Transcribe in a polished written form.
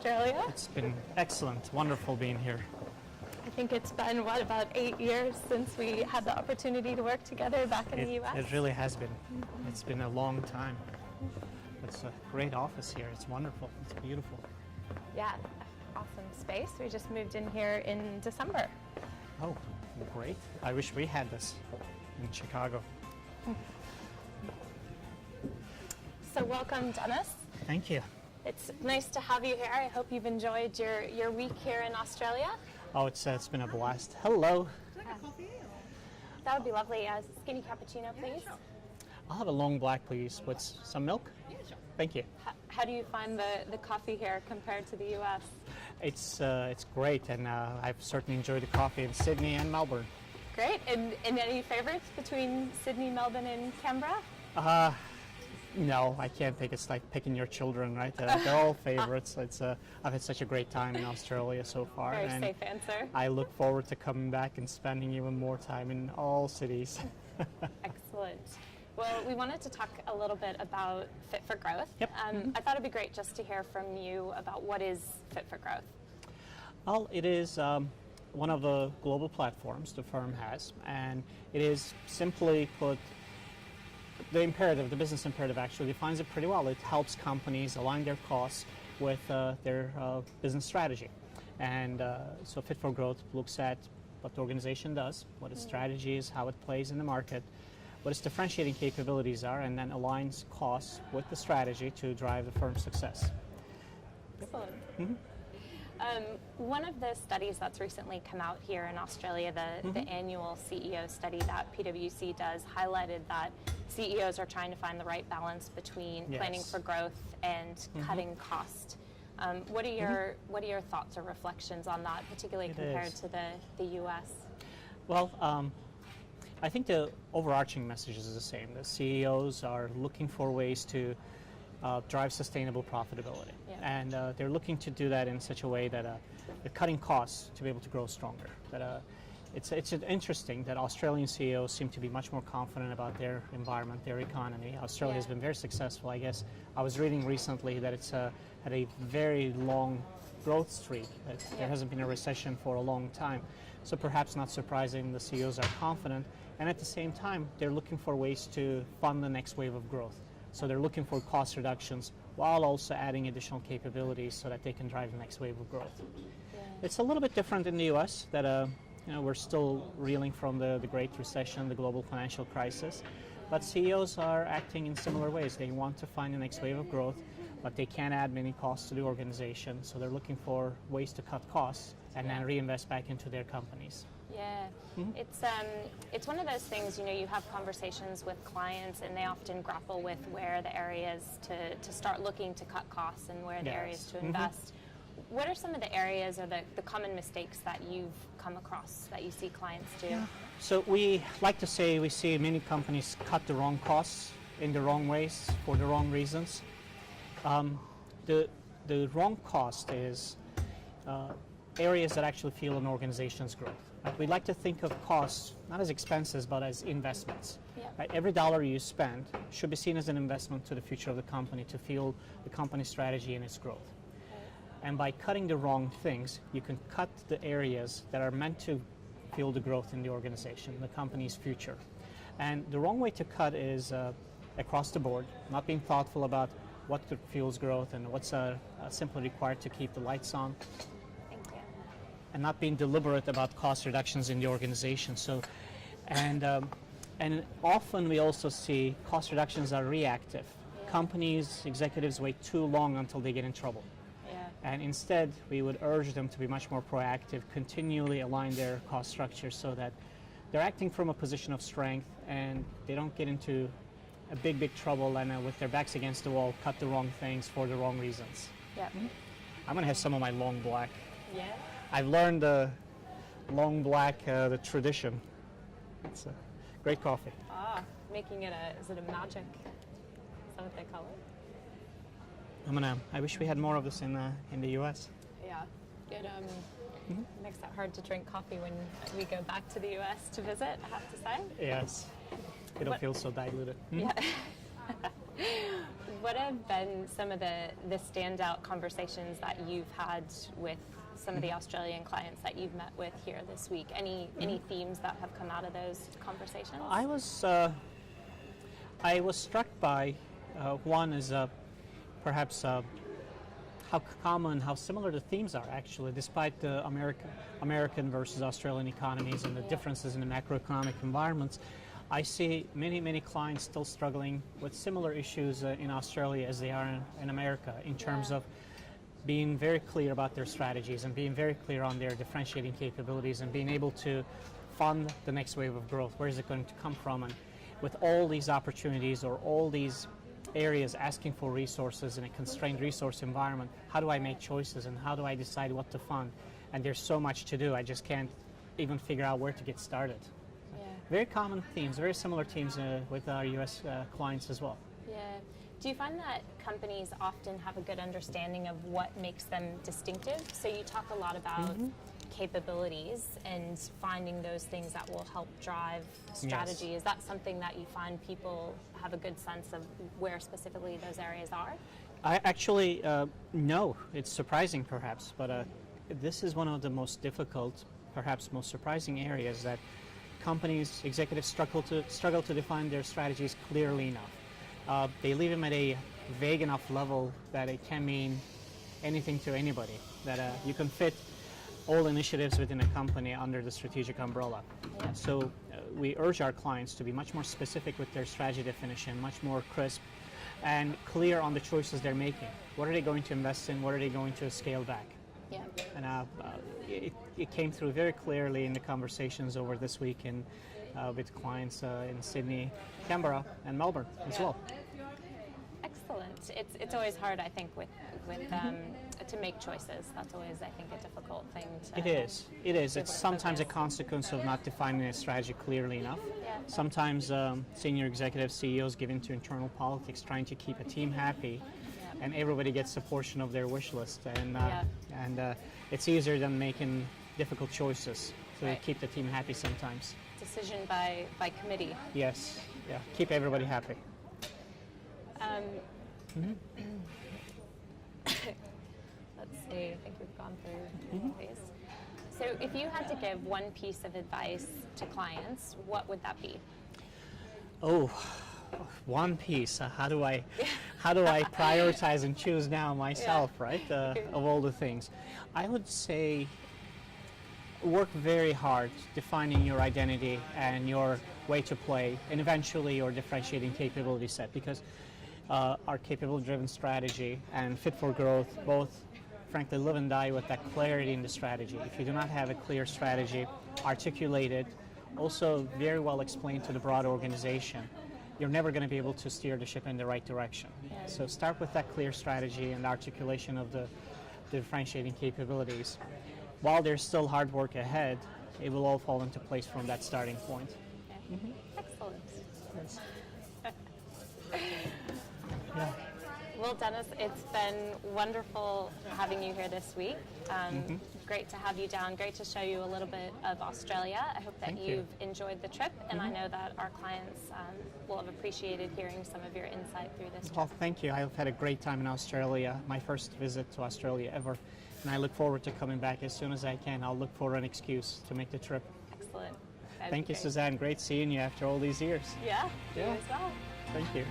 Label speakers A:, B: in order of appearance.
A: Australia?
B: It's been excellent, wonderful being here.
A: I think it's been, what, about 8 years since we had the opportunity to work together back in the U.S.?
B: It really has been. It's been a long time. It's a great office here. It's wonderful. It's beautiful.
A: Yeah, awesome space. We just moved in here in December.
B: Oh, great. I wish we had this in Chicago.
A: So welcome, Dennis.
B: Thank you.
A: It's nice to have you here. I hope you've enjoyed your week here in Australia.
B: Oh, it's been a blast. Hello.
C: Would you like a coffee?
A: That would be lovely. Skinny cappuccino, please.
C: Sure.
B: I'll have a long black, please, with some milk.
C: Yeah, sure.
B: Thank you.
A: How do you find the coffee here compared to the U.S.?
B: It's great, and I've certainly enjoyed the coffee in Sydney and Melbourne.
A: Great. And any favorites between Sydney, Melbourne, and Canberra?
B: No, I can't think. It's like picking your children, right? They're all favorites. I've had such a great time in Australia so far.
A: Very
B: and
A: safe answer.
B: I look forward to coming back and spending even more time in all cities.
A: Excellent. Well, we wanted to talk a little bit about Fit for Growth.
B: Yep.
A: I thought it'd be great just to hear from you about what is Fit for Growth.
B: Well, it is one of the global platforms the firm has, and it is simply put, the business imperative actually defines it pretty well. It helps companies align their costs with their business strategy. And so Fit for Growth looks at what the organization does, what its strategy is, how it plays in the market, what its differentiating capabilities are, and then aligns costs with the strategy to drive the firm's success.
A: Excellent. One of the studies that's recently come out here in Australia, the annual CEO study that PwC does, highlighted that CEOs are trying to find the right balance between planning for growth and cutting cost. What are your thoughts or reflections on that, particularly compared to the U.S.?
B: Well, I think the overarching message is the same. The CEOs are looking for ways to drive sustainable profitability. And they're looking to do that in such a way that they're cutting costs to be able to grow stronger. That it's interesting that Australian CEOs seem to be much more confident about their environment, their economy. Australia has been very successful. I guess I was reading recently that it's had a very long growth streak. There hasn't been a recession for a long time. So perhaps not surprising, the CEOs are confident, and at the same time they're looking for ways to fund the next wave of growth. So they're looking for cost reductions while also adding additional capabilities so that they can drive the next wave of growth. It's a little bit different in the U.S. that we're still reeling from the Great Recession, the global financial crisis, but CEOs are acting in similar ways. They want to find the next wave of growth, but they can't add many costs to the organization, so they're looking for ways to cut costs and then reinvest back into their companies.
A: Yeah, it's one of those things, you have conversations with clients and they often grapple with where the areas to start looking to cut costs and where the areas to invest. What are some of the areas or the common mistakes that you've come across that you see clients do?
B: So we like to say we see many companies cut the wrong costs in the wrong ways for the wrong reasons. The wrong cost is areas that actually fuel an organization's growth. Right? We like to think of costs not as expenses but as investments. Right? Every dollar you spend should be seen as an investment to the future of the company to fuel the company's strategy and its growth. And by cutting the wrong things, you can cut the areas that are meant to fuel the growth in the organization, the company's future. And the wrong way to cut is across the board, not being thoughtful about what fuels growth and what's simply required to keep the lights on.
A: Thank you.
B: And not being deliberate about cost reductions in the organization. So, and often we also see cost reductions are reactive. Companies, executives wait too long until they get in trouble. And instead, we would urge them to be much more proactive, continually align their cost structure so that they're acting from a position of strength and they don't get into a big trouble and with their backs against the wall, cut the wrong things for the wrong reasons. I'm going to have some of my long black. I've learned the long black, the tradition. It's a great coffee.
A: Making it is it a magic? Is that what they call it?
B: I wish we had more of this in the U.S.
A: Yeah, it makes it hard to drink coffee when we go back to the U.S. to visit, I have to say.
B: Yes, it'll feel so diluted.
A: Yeah. What have been some of the standout conversations that you've had with some of the Australian clients that you've met with here this week? Any themes that have come out of those conversations?
B: I was struck by one is perhaps how common, how similar the themes are actually, despite the American versus Australian economies and the differences in the macroeconomic environments. I see many clients still struggling with similar issues in Australia as they are in America in terms of being very clear about their strategies and being very clear on their differentiating capabilities and being able to fund the next wave of growth. Where is it going to come from? And with all these opportunities or all these areas asking for resources in a constrained resource environment, how do I make choices and how do I decide what to fund? And there's so much to do, I just can't even figure out where to get started. Very common themes, very similar themes with our U.S. clients as well.
A: Yeah. Do you find that companies often have a good understanding of what makes them distinctive? So you talk a lot about capabilities and finding those things that will help drive strategy. Yes. Is that something that you find people have a good sense of where specifically those areas are?
B: I actually, no. It's surprising perhaps, but this is one of the most difficult, perhaps most surprising areas that companies, executives struggle to define their strategies clearly enough. They leave them at a vague enough level that it can mean anything to anybody, that you can fit all initiatives within a company under the strategic umbrella. Yeah. So we urge our clients to be much more specific with their strategy definition, much more crisp and clear on the choices they're making. What are they going to invest in? What are they going to scale back?
A: Yeah.
B: And it came through very clearly in the conversations over this week with clients in Sydney, Canberra, and Melbourne as well.
A: Excellent. It's always hard, I think, with to make choices. That's always, I think, a difficult thing to.
B: It is. It's sometimes a consequence of not defining a strategy clearly enough.
A: Yeah.
B: Sometimes senior executives, CEOs get into internal politics trying to keep a team happy. And everybody gets a portion of their wish list, and it's easier than making difficult choices to keep the team happy sometimes.
A: Decision by committee.
B: Yes, yeah, keep everybody happy.
A: Let's see, I think we've gone through these. So if you had to give one piece of advice to clients, what would that be?
B: Oh, one piece. How do I prioritize and choose now myself, right? Of all the things, I would say work very hard defining your identity and your way to play, and eventually your differentiating capability set. Because our capability-driven strategy and fit for growth both, frankly, live and die with that clarity in the strategy. If you do not have a clear strategy, articulated, also very well explained to the broad organization, you're never going to be able to steer the ship in the right direction. So start with that clear strategy and articulation of the differentiating capabilities. While there's still hard work ahead, it will all fall into place from that starting point.
A: Excellent.
B: Yes.
A: Well, Dennis, it's been wonderful having you here this week. Great to have you down. Great to show you a little bit of Australia. I hope that you've enjoyed the trip, and I know that our clients will have appreciated hearing some of your insight through this trip.
B: Well, thank you. I've had a great time in Australia, my first visit to Australia ever, and I look forward to coming back as soon as I can. I'll look for an excuse to make the trip.
A: Excellent.
B: Thank you, Suzanne. Great seeing you after all these years.
A: Yeah, you as well.
B: Thank you.